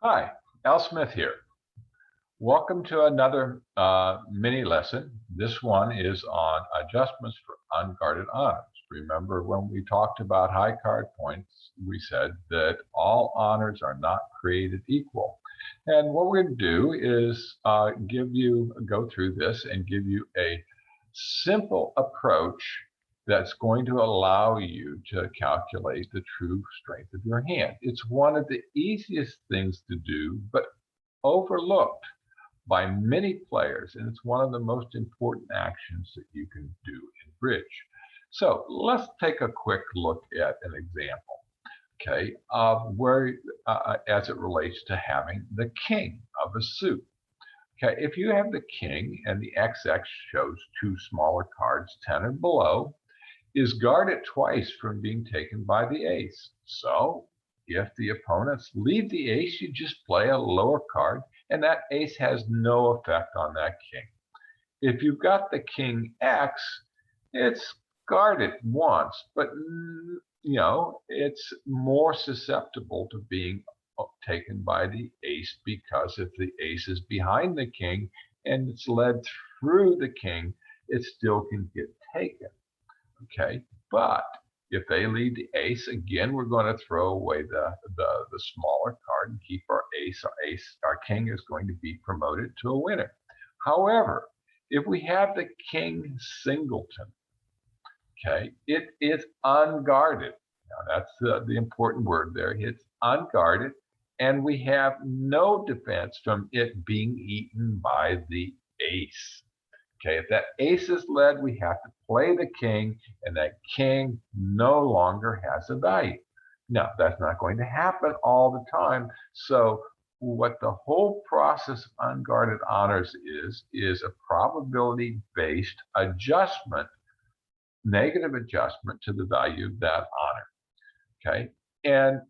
Hi, Al Smith here. Welcome to another mini lesson. This one is on adjustments for unguarded honors. Remember when we talked about high card points, we said that all honors are not created equal. And what we're going to do is go through this and give you a simple approach that's going to allow you to calculate the true strength of your hand. It's one of the easiest things to do, but overlooked by many players, and it's one of the most important actions that you can do in bridge. So let's take a quick look at an example, okay, of where, as it relates to having the king of a suit. Okay, if you have the king and the XX shows two smaller cards, 10 and below, is guarded twice from being taken by the ace. So if the opponents leave the ace, you just play a lower card, and that ace has no effect on that king. If you've got the king X, it's guarded once, but it's more susceptible to being taken by the ace, because if the ace is behind the king and it's led through the king, it still can get taken. Okay, but if they lead the ace, again, we're going to throw away the smaller card and keep our ace. Our king is going to be promoted to a winner. However, if we have the king singleton, okay, it is unguarded. Now that's the important word there. It's unguarded, and we have no defense from it being eaten by the ace. Okay, if that ace is led, we have to play the king, and that king no longer has a value. Now, that's not going to happen all the time. So what the whole process of unguarded honors is a probability-based adjustment, negative adjustment to the value of that honor. Okay, and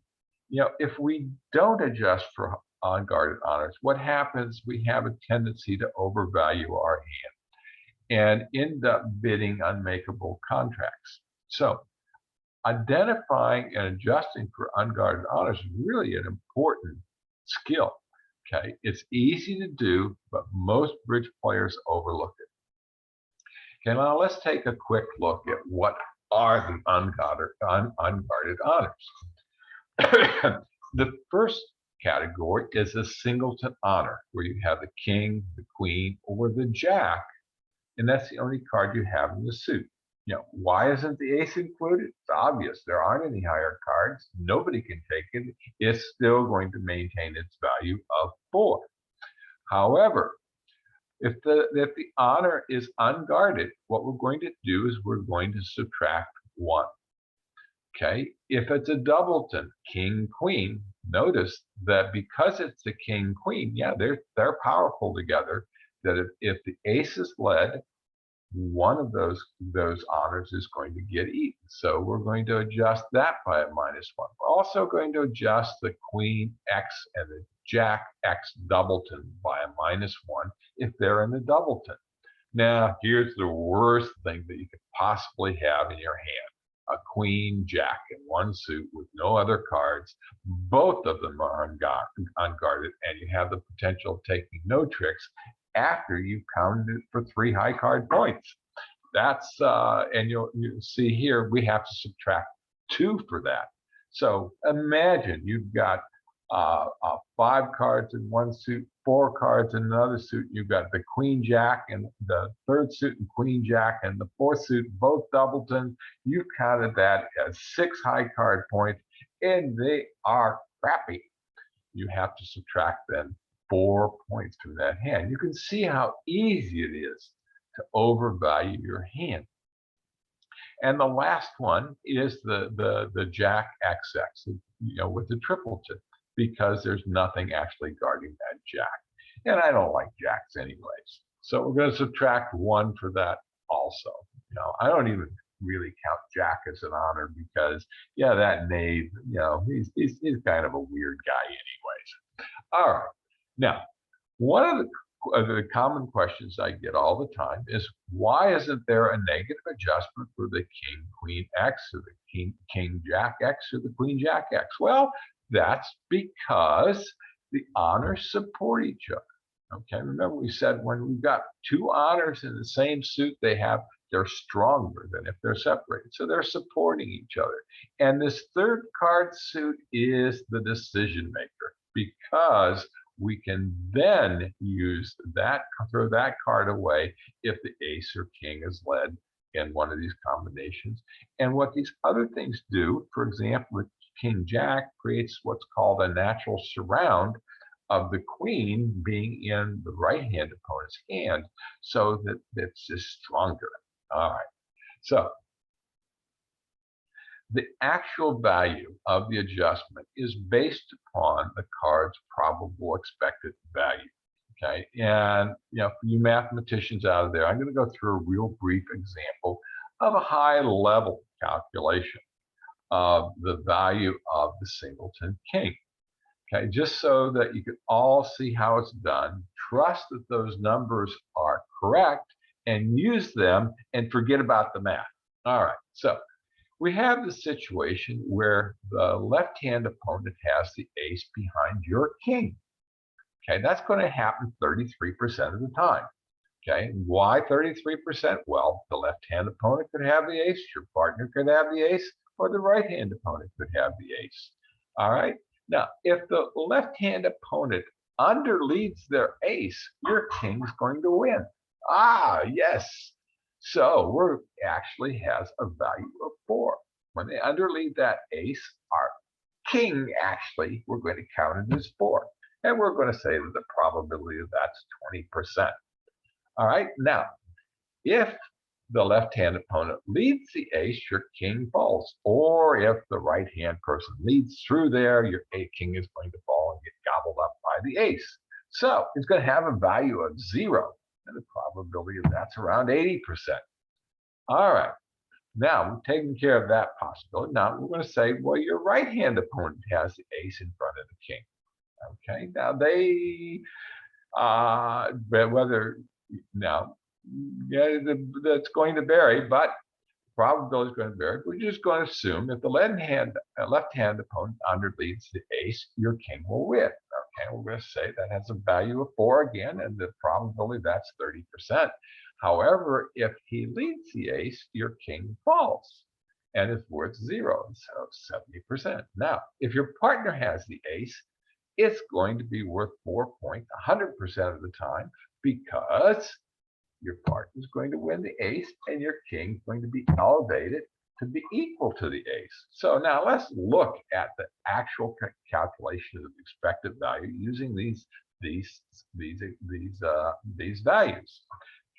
if we don't adjust for unguarded honors, what happens? We have a tendency to overvalue our hand and end up bidding unmakeable contracts. So identifying and adjusting for unguarded honors is really an important skill. Okay, it's easy to do, but most bridge players overlook it. Okay, now let's take a quick look at what are the unguarded honors. The first category is a singleton honor, where you have the king, the queen, or the jack, and that's the only card you have in the suit. Why isn't the ace included? It's obvious. There aren't any higher cards. Nobody can take it. It's still going to maintain its value of 4. However, if the honor is unguarded, what we're going to do is we're going to subtract 1. Okay, if it's a doubleton, king, queen, notice that because it's the king, queen, yeah, they're powerful together, that if the ace is led, one of those honors is going to get eaten. So we're going to adjust that by a -1. We're also going to adjust the queen X and the jack X doubleton by a -1 if they're in the doubleton. Now, here's the worst thing that you could possibly have in your hand. A queen jack in one suit with no other cards. Both of them are unguarded, and you have the potential of taking no tricks after you've counted for 3 high card points. That's and you'll see here we have to subtract 2 for that. So imagine you've got 5 cards in one suit, 4 cards in another suit. You've got the queen jack and the third suit and queen jack and the fourth suit, both doubleton. You counted that as 6 high card points, and they are crappy. You have to subtract then 4 points from that hand. You can see how easy it is to overvalue your hand. And the last one is the jack XX, with the tripleton, because there's nothing actually guarding that jack. And I don't like jacks anyways. So we're going to subtract 1 for that also. I don't even really count jack as an honor because, yeah, that knave, he's kind of a weird guy anyways. All right. Now, one of the common questions I get all the time is, why isn't there a negative adjustment for the king queen X or the king jack X or the queen jack X? Well, that's because The honors support each other. Okay, remember we said when we've got two honors in the same suit, they're stronger than if they're separated. So they're supporting each other. And this third card suit is the decision maker, because we can then throw that card away if the ace or king is led in one of these combinations. And what these other things do, for example, with King Jack, creates what's called a natural surround of the queen being in the right-hand opponent's hand, so that it's just stronger. All right. So the actual value of the adjustment is based upon the card's probable expected value. Okay. And for you mathematicians out there, I'm going to go through a real brief example of a high-level calculation of the value of the Singleton king. Okay, just so that you can all see how it's done, trust that those numbers are correct and use them and forget about the math. All right, so we have the situation where the left-hand opponent has the ace behind your king. Okay, that's going to happen 33% of the time. Okay, why 33%? Well, the left-hand opponent could have the ace, your partner could have the ace, or the right-hand opponent could have the ace. All right. Now, if the left-hand opponent underleads their ace, your king's going to win. Ah, yes. So we're actually has a value of 4. When they underlead that ace, our king actually, we're going to count it as 4. And we're going to say that the probability of that's 20%. All right. Now, if the left-hand opponent leads the ace, your king falls. Or if the right-hand person leads through there, your king is going to fall and get gobbled up by the ace. So it's going to have a value of 0. And the probability of that's around 80%. All right. Now, we've taken care of that possibility. Now, we're going to say, well, your right-hand opponent has the ace in front of the king. Okay. Now, that's going to vary, but probability is going to vary. We're just going to assume if the left-hand opponent underleads the ace, your king will win. Okay, we're going to say that has a value of 4 again, and the probability that's 30%. However, if he leads the ace, your king falls, and it's worth 0, so 70%. Now, if your partner has the ace, it's going to be worth 4 points 100% of the time, because your partner is going to win the ace and your king is going to be elevated to be equal to the ace. So now let's look at the actual calculation of the expected value using these values.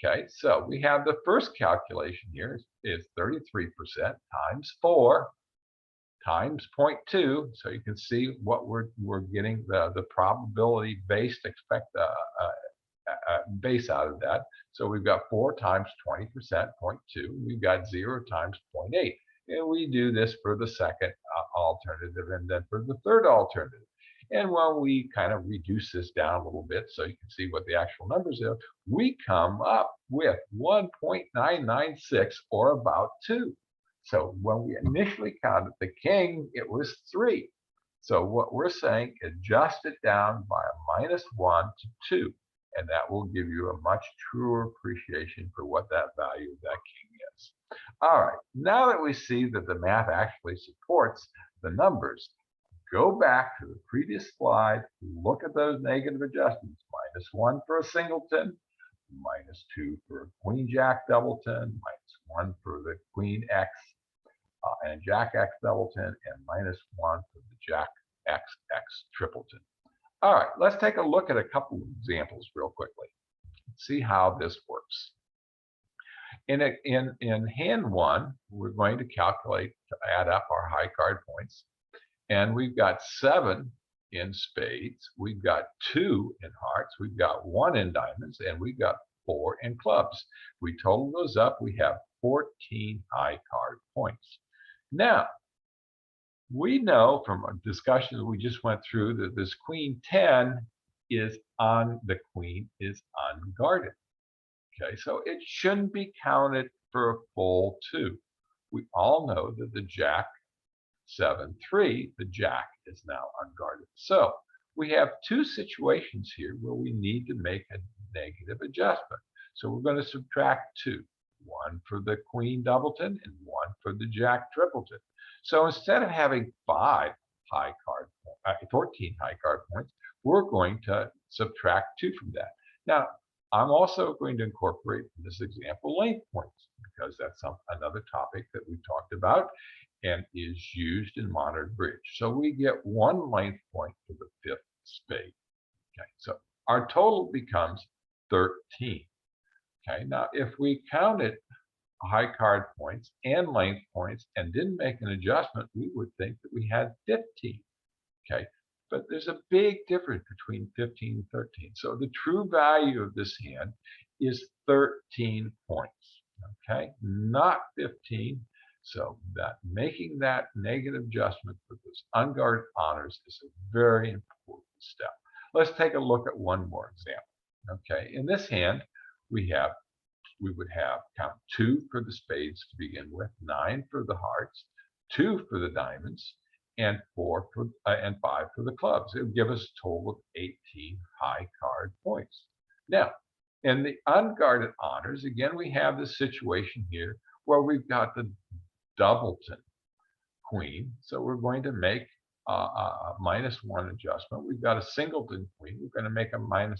Okay, so we have the first calculation here is 33% times 4 times 0.2. So you can see what we're getting the probability based base out of that. So we've got 4 times 20%, 0.2. We've got 0 times 0.8. And we do this for the second alternative and then for the third alternative. And when we kind of reduce this down a little bit so you can see what the actual numbers are, we come up with 1.996, or about 2. So when we initially counted the king, it was 3. So what we're saying, adjust it down by a -1 to 2. And that will give you a much truer appreciation for what that value of that king is. All right, now that we see that the math actually supports the numbers, go back to the previous slide, look at those negative adjustments. -1 for a singleton, -2 for a queen jack doubleton, -1 for the queen X and jack X doubleton, and -1 for the jack XX tripleton. All right, let's take a look at a couple of examples real quickly. See how this works. In hand 1, we're going to calculate to add up our high card points. And we've got 7 in spades, we've got 2 in hearts, we've got 1 in diamonds, and we've got 4 in clubs. We total those up, we have 14 high card points. Now, we know from a discussion we just went through that this queen 10 is the queen is unguarded. Okay, so it shouldn't be counted for a full 2. We all know that the jack 7-3, the jack is now unguarded. So we have two situations here where we need to make a negative adjustment. So we're going to subtract two, one for the queen doubleton and one for the jack tripleton. So instead of having 14 high card points, we're going to subtract two from that. Now, I'm also going to incorporate in this example length points because that's another topic that we've talked about and is used in monitored bridge. So we get one length point for the fifth spade. Okay, so our total becomes 13. Okay, now if we counted high card points and length points and didn't make an adjustment, we would think that we had 15. Okay, but there's a big difference between 15 and 13. So the true value of this hand is 13 points. Okay, not 15. So that making that negative adjustment for those unguarded honors is a very important step. Let's take a look at one more example. Okay, in this hand, we would have count 2 for the spades to begin with, 9 for the hearts, 2 for the diamonds, and 4 for and 5 for the clubs. It would give us a total of 18 high card points. Now, in the unguarded honors, again, we have this situation here where we've got the doubleton queen. So we're going to make a -1 adjustment. We've got a singleton queen. We're going to make a -1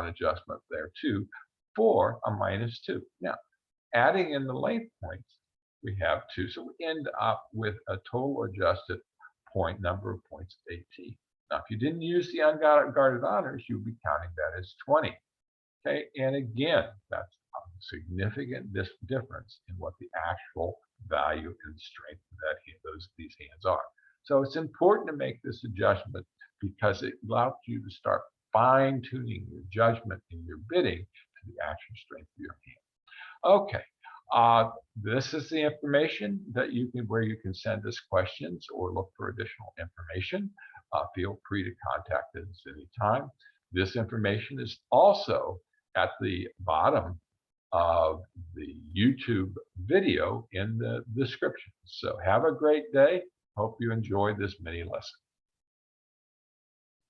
adjustment there too for a -2. Now, adding in the length points, we have 2. So we end up with a total adjusted number of points of 18. Now, if you didn't use the unguarded honors, you'd be counting that as 20. Okay, and again, that's a significant difference in what the actual value and strength of these hands are. So it's important to make this adjustment because it allows you to start fine-tuning your judgment in your bidding to the actual strength of your hand. Okay, this is the information that where you can send us questions or look for additional information. Feel free to contact us anytime. This information is also at the bottom of the YouTube video in the description. So have a great day. Hope you enjoyed this mini lesson.